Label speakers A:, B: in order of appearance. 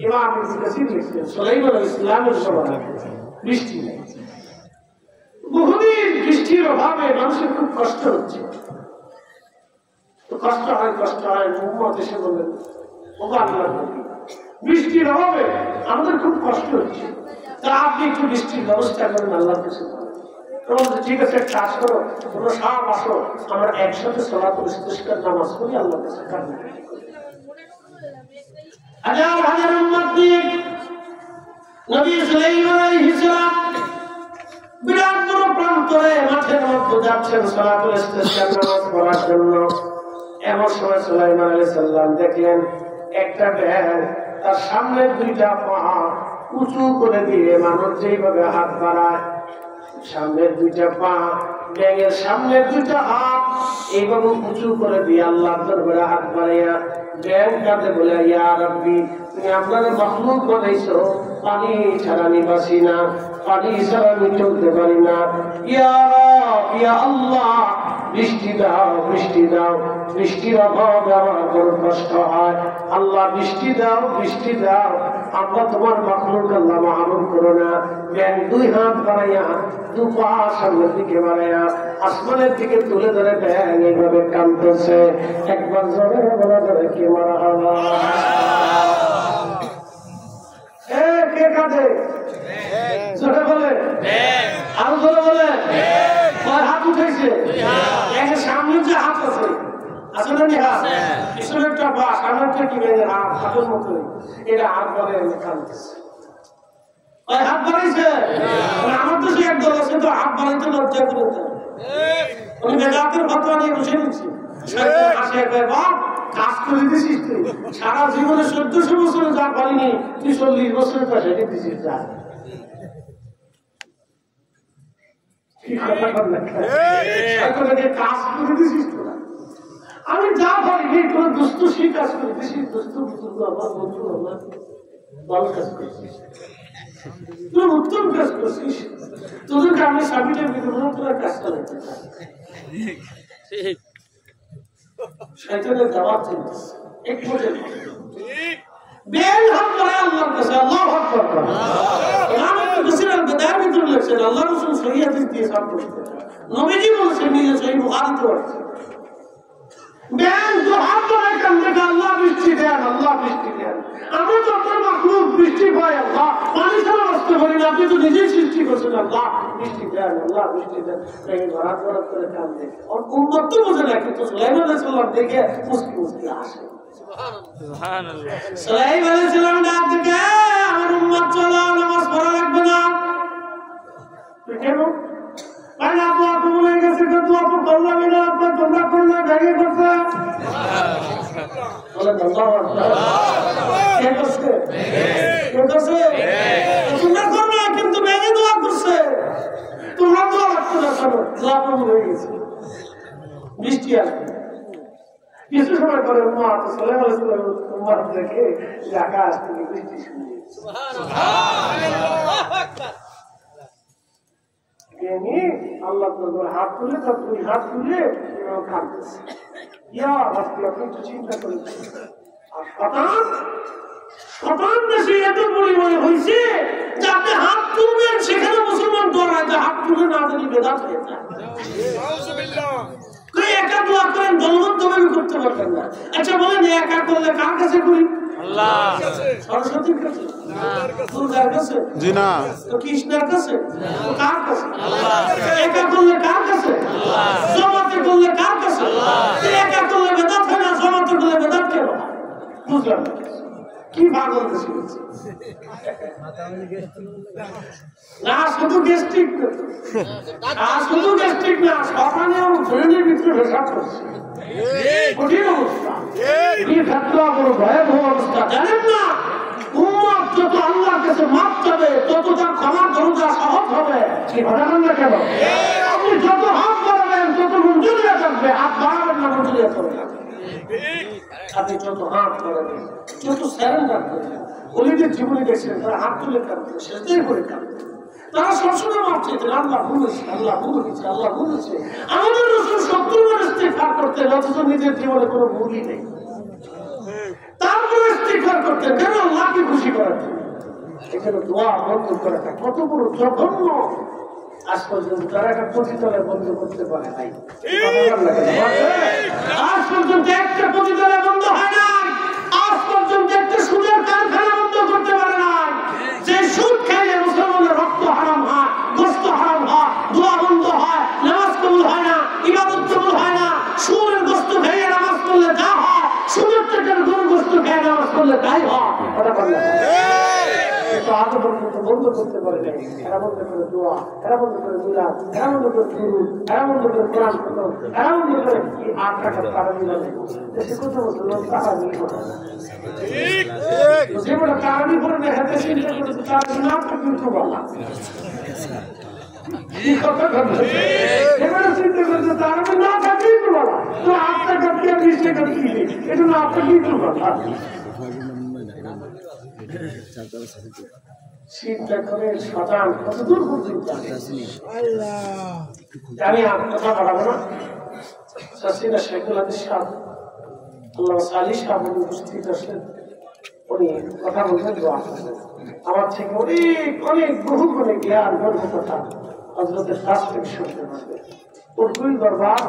A: ইমাম ইবনে কাসির লিখছেন সুলাইমান আলাইহিস সালামের সময় বৃষ্টি নেই, বহুদিন বৃষ্টির অভাবে মানুষের খুব কষ্ট হচ্ছে। কষ্ট হয় উম্মত এসে বললেন ওগো আল্লাহর নবী, বৃষ্টির অভাবে আমাদের খুব কষ্ট হচ্ছে, তা আপনি একটু বৃষ্টির ব্যবস্থা করেন আল্লাহর কাছে। ঠিক আছে, একটা কাজ করো, তোমরা সব আসো, আমরা একসাথে সালাতুল ইস্তিসকার নামাজ পড়ি আল্লাহর কাছে। হাজার হাজার উম্মত নিয়ে নবী সুলাইমান আলাইহিস সালাম বিরাট বড় প্রান্তরে মাঠের মধ্যে যাচ্ছেন সালাতুল ইস্তিসকার নামাজ পড়ার জন্য। এমন সময় সুলাইমান আলাইহিস সালাম দেখলেন একটা ব্যাঙ তার সামনের দুইটা পা উঁচু করে দিয়ে মানুষ যেইভাবে হাত বাড়ায়, সামনের দুইটা পা ব্যাঙের সামনের দুইটা হাত এইভাবে উঁচু করে দিয়ে আল্লাহর দরবারে হাত বাড়াইয়া ব্যাঙ কাঁদে বলে, ইয়া রাব্বি, তুমি আপনাদের মাখলুক বানাইছো, পানি ছাড়া আমি বাঁচি না, পানি ছাড়া আমি চলতে পারি না, ইয়া রাব, ইয়া আল্লাহ, বৃষ্টি দাও, বৃষ্টি দাও, বৃষ্টির অভাবে আমার বড় কষ্ট হয়, আল্লাহ বৃষ্টি দাও, বৃষ্টি দাও, আমরা তোমার মাখলুক, আল্লাহ মাহরুম করো না। ব্যাঙ দুই হাত বাড়াইয়া দু পা সামনের দিকে বাড়াইয়া আসমানের দিকে তুলে ধরে ব্যাঙ এইভাবে কাঁদতেছে। একবার জোরে বলা ধরে কে মারা হলো, কে কাঁদে জোরে বলে, আরো জোরে বলে, হাত উঠেছে, সামনে যে হাত আছে আসলে হাত পিছনে একটা বা সামনেটা কি হাত, হাতের মতো এটা হাত বাড়াই কাঁদতেছে। হাত বাড়াইছে, আমার তো সে এক দল আছে তো হাত বাড়াইতে লজ্জা করে উনি বেদাতের ফতোয়া নিয়ে বসে নিচ্ছে, কাজ করে দিছিস তুই সারা জীবনে 1400 বছরে যা পারিনি তুই 40 বছরের পাশে দিছিস, যা কাজ করে দিছিস তোরা, আমি যা পারিনি তোরা দুষ্ট সেই কাজ করে দিছিস, দুষ্ট বুজুর্গ আমার বন্ধু আমার ভালো কাজ করছিস, তুই উত্তম কাজ করছিস, তোদেরকে আমি স্বামীটার বিরুদ্ধে তোরা কাজটা লাগতে চাই, শয়তানের দাওয়াত দিতেছে এক পর্যন্ত বেল হাত বাড়ায় আল্লাহর কাছে, আল্লাহু আকবার করে। ইমাম ইবনে কাসির আল-বিদায়ার ভিতরে লিখছেন আল্লাহ রাসূল সহিহ হাদিস দিয়ে সাব্যস্ত করেছেন, নবীজি বলেছেন নিজে সহিহ বুখারীতে আছে, বেল তো হাত বাড়ায় কান্দে, আল্লাহ বৃষ্টি দেন, আল্লাহ বৃষ্টি দেন, আমরা তো আপনার মাখলুক, বৃষ্টি পাই আল্লাহ, পানি ছাড়া বাঁচতে পারি না, আপনি তো নিজেই সৃষ্টি করছেন, আল্লাহ বৃষ্টি দেন, আল্লাহ বৃষ্টি দেন, ধরাত ধরাত করে কান্দে। আর উম্মত তো বোঝে না, কিন্তু সুলাইমান আলাইহিস সালাম দেখে মুস্কি মুস্কি আসে। সুলাইমান আলাইহিস সালাম ডাক দেখে, আমার উম্মত চলো নামাজ পড়া লাগবে না, কেন ভাই আপু আপু বলে গেছে, কিন্তু আপু করলাম না, আপনার তোমরা করলে ভেঙে করছে, তোমরা করবে কিন্তু ভেঙে দোয়া করছে, তোমরা দোয়া রাখতে না, কেন হয়ে গেছে, বৃষ্টি আসবে। কিছু সময় পরে দেখে আকাশ থেকে বৃষ্টি শুরু আল্লাহ হাত তুলে তার দুই হাত তুলে কাঁদতেছে, চিন্তা করে শতান দেশে এত পরিমাণে হয়েছে যে আপনি হাত তুলবেন সেখানে মুসলমান ডরায় যে হাত তুলে না দিলে বেদাত হয়ে যায়। একা দোয়া করেন দলবদ্ধভাবে করতে পারবেন না। আচ্ছা বলেন একা করলে কার কাছে করি? সরস্বতীর কাছে, দুর্গার কাছে, কৃষ্ণের কাছে, কার কাছে? একা করলে কার কাছে? জমাতে করলে কার কাছে? একা করলে বেদাত হয় না, জমাতে করলে বেদাত কেন? বুঝলাম কি পাগল শিখেছে না, শুধু গ্যাস্ট্রিক না, শুধু গ্যাস্ট্রিক না, সকালে শরীরের ভিতরে ভেসাট করছে, কঠিন অবস্থা, এই ক্ষেত্রে বড় ভয়াবহ অবস্থা। জানেন না উম্মত যত আল্লাহর কাছে মাপ চাবে তত তার ক্ষমার দরজা সহজ হবে, কি ঘটাবেন না কেন? আপনি যত হাত বাড়াবেন তত মঞ্জুরিয়া থাকবে, হাত বাড়াবেন না মঞ্জুরিয়া করবে। আপনি যত হাত বাড়াবেন যত স্যারেন্ডার করবেন, অলিদের জীবনে দেখছিলেন তারা হাত তুলে কাঁদতেন, সেটাই করে কাঁদতেন, তারা সবসময় মাপ চাইতেন, আল্লাহ বলেছে, আল্লাহ বলেছে, আল্লাহ বলেছে। আমাদের রাসূল 70 বার ইস্তিগফার করতেন, অথচ নিজের জীবনে কোনো ভুলই নেই, তারপরে ইস্তিগফার করতেন, কেন? আল্লাহকে খুশি যেন দোয়া বন্ধ করাটা কত বড় জঘন্য। আজ পর্যন্ত তারা একটা প্রতিতলে বন্ধ করতে পারে নাই। আজ পর্যন্ত একটা প্রতিতলে বন্ধ হয় নাই। আজ পর্যন্ত একটা সুদের কারখানা বন্ধ করতে পারে নাই। যে সুদ খাইলে মুসলমানের রক্ত হারাম হয়, গোশত হারাম হয়, দোয়া বন্ধ হয়, নামাজ কবুল হয় না, ইবাদত কবুল হয় না। সুদের গোশত খাইয়ে নামাজ পড়লে যা হয়, সুদের টাকার গরুর গোশত খেয়ে নামাজ পড়লে তাই হয়। কথা বললেন আজ পর্যন্ত বন্ধ করতে পারে নাই। এরা বন্ধ করে দোয়া, এরা বন্ধ করে মিলাদ, এরা বন্ধ করে গুরু, এরা বন্ধ করে কোরআন খতম, এরা বন্ধ করে এই 8 টাকার তারা মিলাবে। দেশে কত মুসলমান তারা মিল করে যেগুলো তারাবি করে দেখা যায় চিন্তা করতে তারা নাম কিন্তু বলা এবারে চিন্তা করতে তারাবি না থাকে কিন্তু বলা তো 8 টাকা দিয়ে 20 টাকা কিনে এটা না আপনাকে কিন্তু বলা। চিন্তা করে শতান কতদূর পর্যন্ত আমি আর কথা বাড়াবো না। সাসিনা শেখুল হাদিস সাহেব আল্লাহ সালি সাহেব উপস্থিত আসলেন। উনি কথা বলবেন, দোয়া করবেন। আমার থেকে অনেক অনেক বহু করে জ্ঞান গর্ব কথা হযরতের কাছ থেকে শুনতে পারবে। ওর দুই দরবার